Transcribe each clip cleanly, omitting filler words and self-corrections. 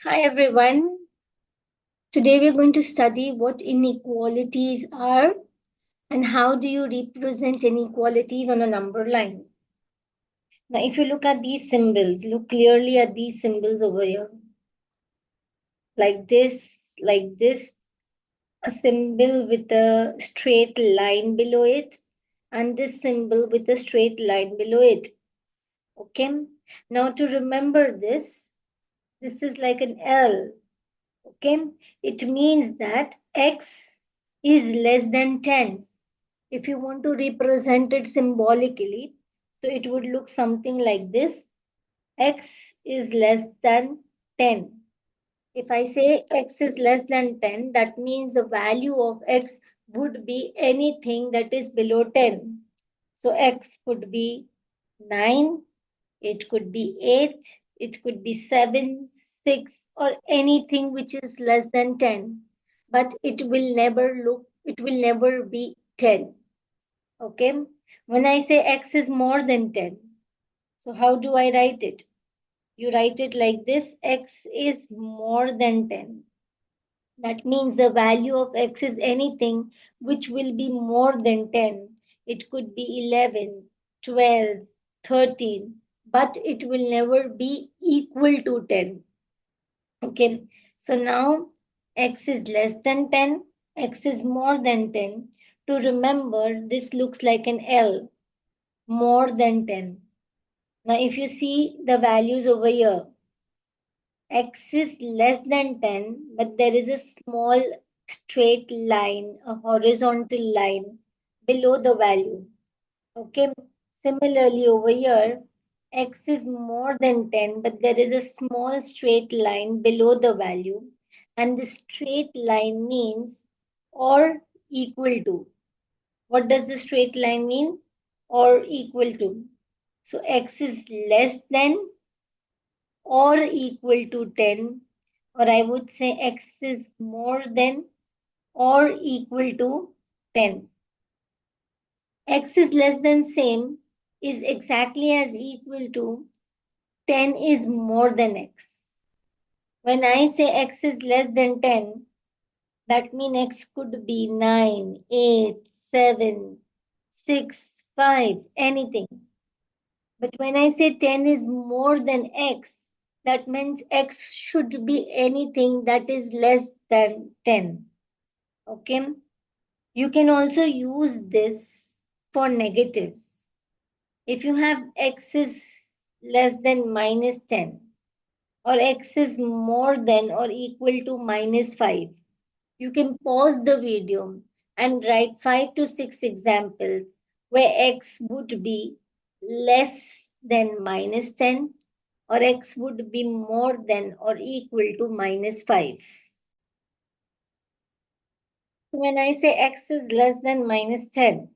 Hi everyone. Today we are going to study what inequalities are and how do you represent inequalities on a number line. Now if you look at these symbols, look clearly at these symbols over here. Like this, a symbol with a straight line below it, and this symbol with a straight line below it. Okay? Now to remember this is like an L. Okay, it means that x is less than 10. If you want to represent it symbolically, so it would look something like this. X is less than 10. If I say x is less than 10, that means the value of x would be anything that is below 10. So x could be 9, it could be 8, it could be 7, 6, or anything which is less than 10. But it will never be 10. Okay? When I say x is more than 10, so how do I write it? You write it like this: x is more than 10. That means the value of x is anything which will be more than 10. It could be 11, 12, 13, but it will never be equal to 10. Okay, so now x is less than 10, x is more than 10. To remember, this looks like an L, more than 10. Now, if you see the values over here, x is less than 10, but there is a small straight line, a horizontal line below the value. Okay, similarly over here, x is more than 10, but there is a small straight line below the value, and the straight line means or equal to. What does the straight line mean? Or equal to. So x is less than or equal to 10, or I would say x is more than or equal to 10. X is less than same is exactly as equal to 10 is more than x. When I say x is less than 10, that means x could be 9, 8, 7, 6, 5, anything. But when I say 10 is more than x, that means x should be anything that is less than 10. Okay? You can also use this for negatives. If you have x is less than minus 10 or x is more than or equal to minus 5, you can pause the video and write 5 to 6 examples where x would be less than minus 10 or x would be more than or equal to minus 5. When I say x is less than minus 10,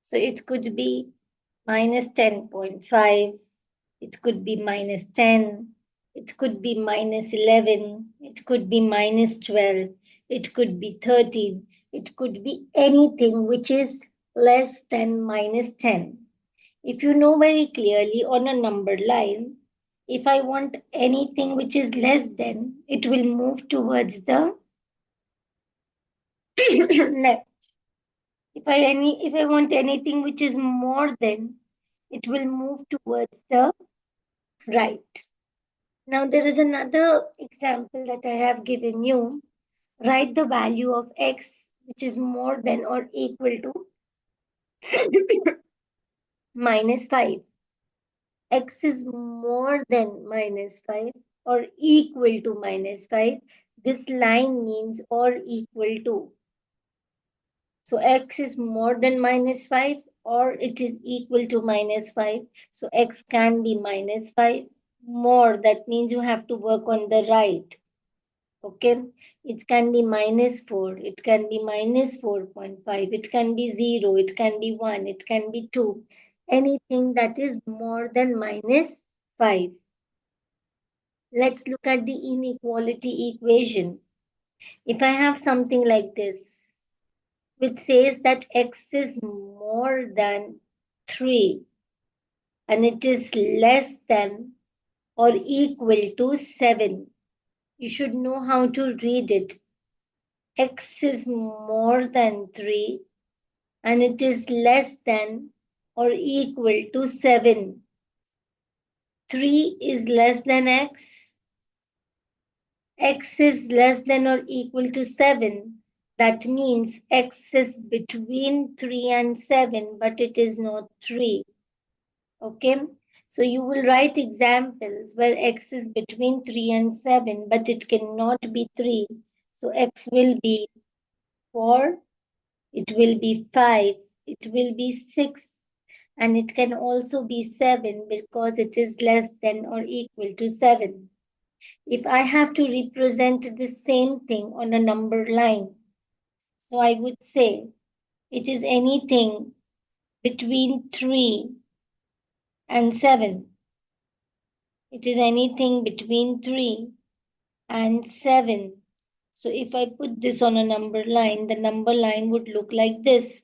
so it could be minus 10.5, it could be minus 10, it could be minus 11, it could be minus 12, it could be 13, it could be anything which is less than minus 10. If you know very clearly on a number line, if I want anything which is less than, it will move towards the left. If I want anything which is more than, it will move towards the right. Now there is another example that I have given you. Write the value of x which is more than or equal to minus 5. X is more than minus 5 or equal to minus 5. This line means or equal to. So x is more than minus 5 or it is equal to minus 5. So x can be minus 5. More, that means you have to work on the right. Okay, it can be minus 4, it can be minus 4.5, it can be 0, it can be 1, it can be 2. Anything that is more than minus 5. Let's look at the inequality equation. If I have something like this, which says that x is more than 3 and it is less than or equal to 7. You should know how to read it. X is more than 3 and it is less than or equal to 7. 3 is less than x. X is less than or equal to 7. That means x is between 3 and 7, but it is not 3. Okay? So you will write examples where x is between 3 and 7, but it cannot be 3. So x will be 4, it will be 5, it will be 6, and it can also be 7 because it is less than or equal to 7. If I have to represent the same thing on a number line, so I would say it is anything between 3 and 7. It is anything between 3 and 7. So if I put this on a number line, the number line would look like this.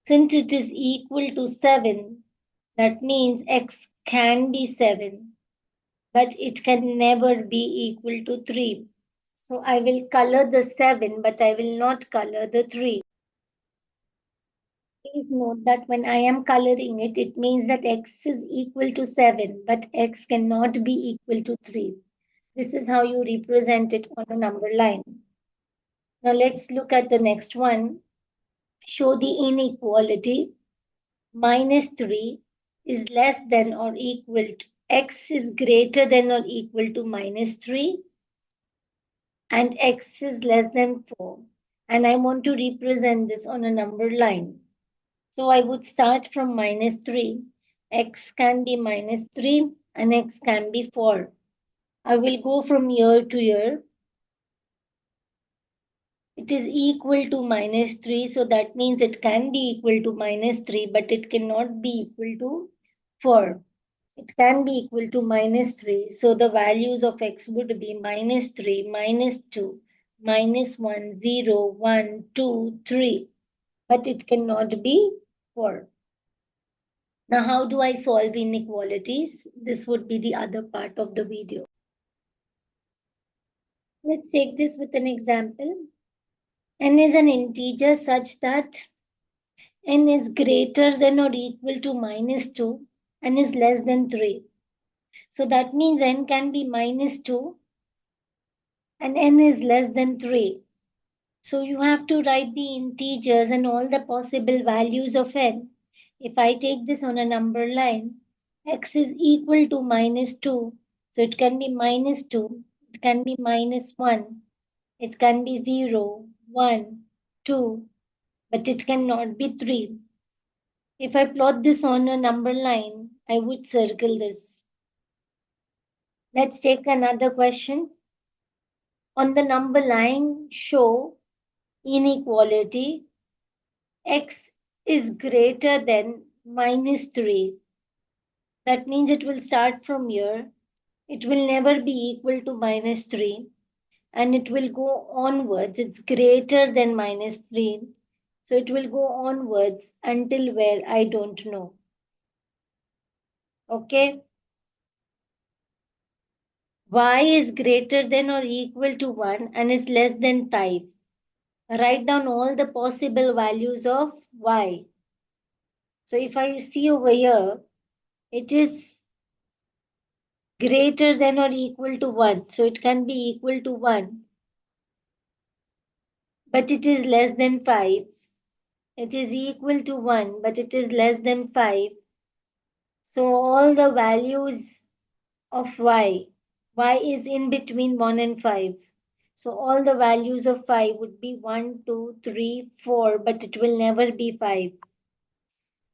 Since it is equal to 7, that means x can be 7, but it can never be equal to 3. So I will color the 7, but I will not color the 3. Please note that when I am coloring it, it means that x is equal to 7, but x cannot be equal to 3. This is how you represent it on a number line. Now let's look at the next one. Show the inequality. Minus 3 is less than or equal to x is greater than or equal to minus 3 and x is less than 4. And I want to represent this on a number line. So I would start from minus 3. X can be minus 3 and x can be 4. I will go from year to year. It is equal to minus 3, so that means it can be equal to minus 3, but it cannot be equal to 4. It can be equal to minus 3, so the values of x would be minus 3, minus 2, minus 1, 0, 1, 2, 3, but it cannot be 4. Now, how do I solve inequalities? This would be the other part of the video. Let's take this with an example. N is an integer such that n is greater than or equal to minus 2 and is less than 3. So that means n can be minus 2 and n is less than 3. So you have to write the integers and all the possible values of n. If I take this on a number line, x is equal to minus 2. So it can be minus 2, it can be minus 1, it can be 0, 1, 2, but it cannot be 3. If I plot this on a number line, I would circle this. Let's take another question. On the number line, show inequality x is greater than minus 3. That means it will start from here. It will never be equal to minus 3 and it will go onwards. It's greater than minus 3. So it will go onwards until where I don't know. Okay. Y is greater than or equal to 1 and is less than 5. Write down all the possible values of y. So if I see over here, it is greater than or equal to 1. So it can be equal to 1. But it is less than 5. It is equal to 1, but it is less than 5. So all the values of y is in between 1 and 5. So all the values of 5 would be 1, 2, 3, 4, but it will never be 5.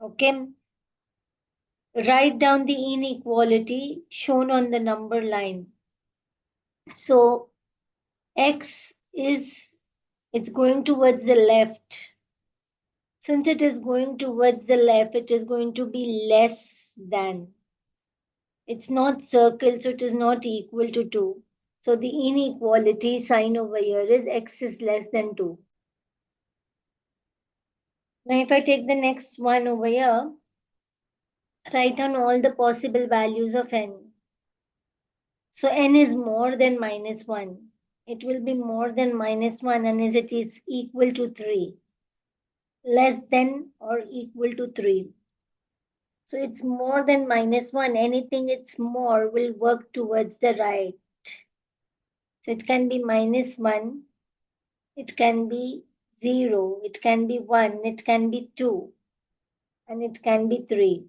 Okay. Write down the inequality shown on the number line. So x is, it's going towards the left. Since it is going towards the left, it is going to be less than. It's not circle, so it is not equal to 2. So the inequality sign over here is x is less than 2. Now if I take the next one over here, write down all the possible values of n. So n is more than minus 1. It will be more than minus 1 unless it is equal to 3. Less than or equal to 3. So it's more than minus 1. Anything it's more will work towards the right. So it can be minus 1, it can be 0, it can be 1, it can be 2, and it can be 3.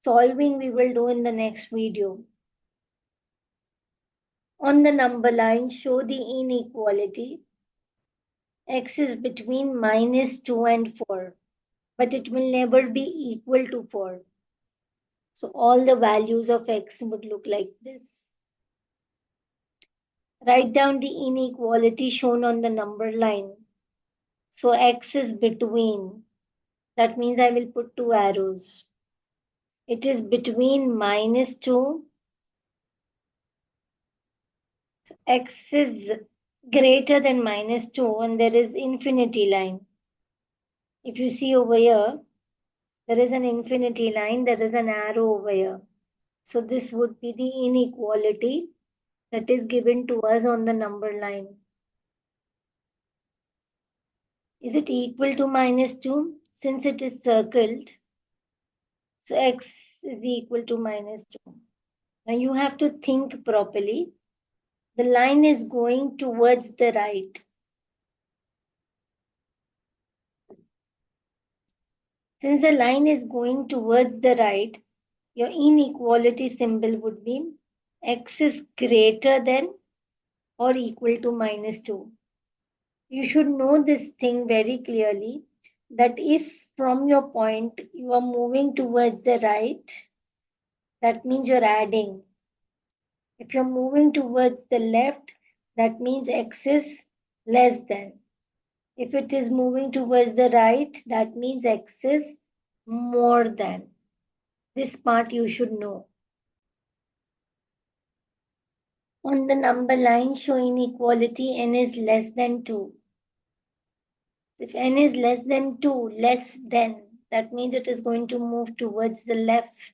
Solving we will do in the next video. On the number line, show the inequality. X is between minus 2 and 4, but it will never be equal to 4. So all the values of X would look like this. Write down the inequality shown on the number line. So X is between. That means I will put two arrows. It is between minus 2. X is greater than minus 2 and there is infinity line. If you see over here, there is an infinity line, there is an arrow over here. So this would be the inequality that is given to us on the number line. Is it equal to minus 2? Since it is circled, so x is equal to minus 2. Now you have to think properly. The line is going towards the right. Since the line is going towards the right, your inequality symbol would be x is greater than or equal to minus 2. You should know this thing very clearly that if from your point you are moving towards the right, that means you're adding. If you're moving towards the left, that means x is less than. If it is moving towards the right, that means x is more than. This part you should know. On the number line, show inequality n is less than 2. If n is less than 2, less than, that means it is going to move towards the left.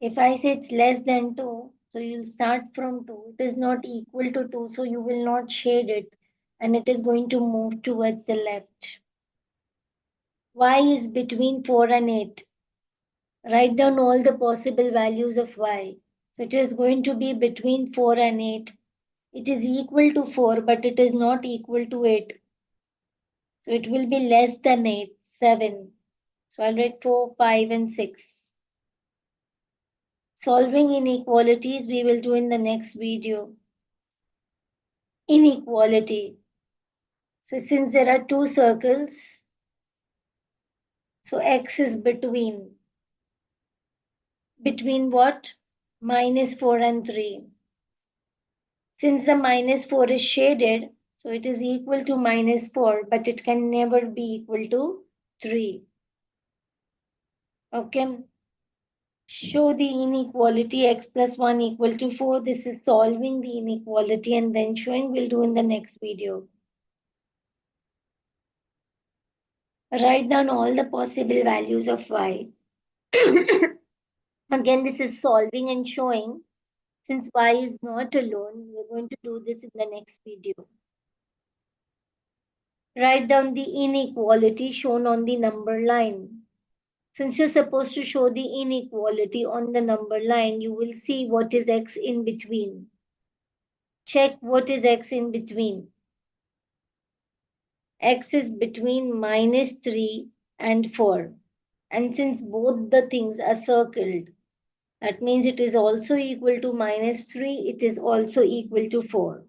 If I say it's less than 2, so you'll start from 2. It is not equal to 2, so you will not shade it and it is going to move towards the left. Y is between 4 and 8. Write down all the possible values of y. So it is going to be between 4 and 8. It is equal to 4, but it is not equal to 8. So it will be less than 8, 7. So I'll write 4, 5, and 6. Solving inequalities we will do in the next video. Inequality. So since there are two circles, so x is between. Between what? Minus 4 and 3. Since the minus 4 is shaded, so it is equal to minus 4, but it can never be equal to 3. Okay. Show the inequality x plus 1 equal to 4. This is solving the inequality and then showing. We'll do in the next video. Write down all the possible values of y. Again, this is solving and showing. Since y is not alone, we're going to do this in the next video. Write down the inequality shown on the number line. Since you're supposed to show the inequality on the number line, you will see what is x in between. Check what is x in between. X is between minus 3 and 4. And since both the things are circled, that means it is also equal to minus 3, it is also equal to 4.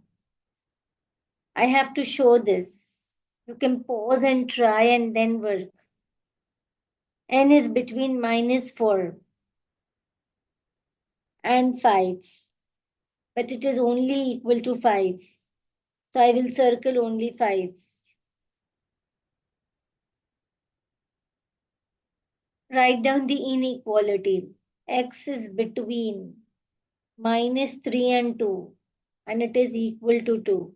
I have to show this. You can pause and try and then work. N is between minus 4 and 5, but it is only equal to 5. So I will circle only 5. Write down the inequality. X is between minus 3 and 2, and it is equal to 2.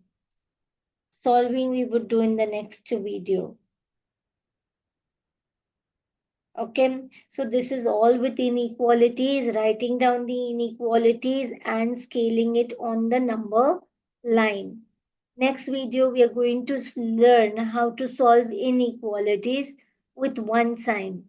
Solving we would do in the next video. Okay, so this is all with inequalities, writing down the inequalities and scaling it on the number line. Next video, we are going to learn how to solve inequalities with one sign.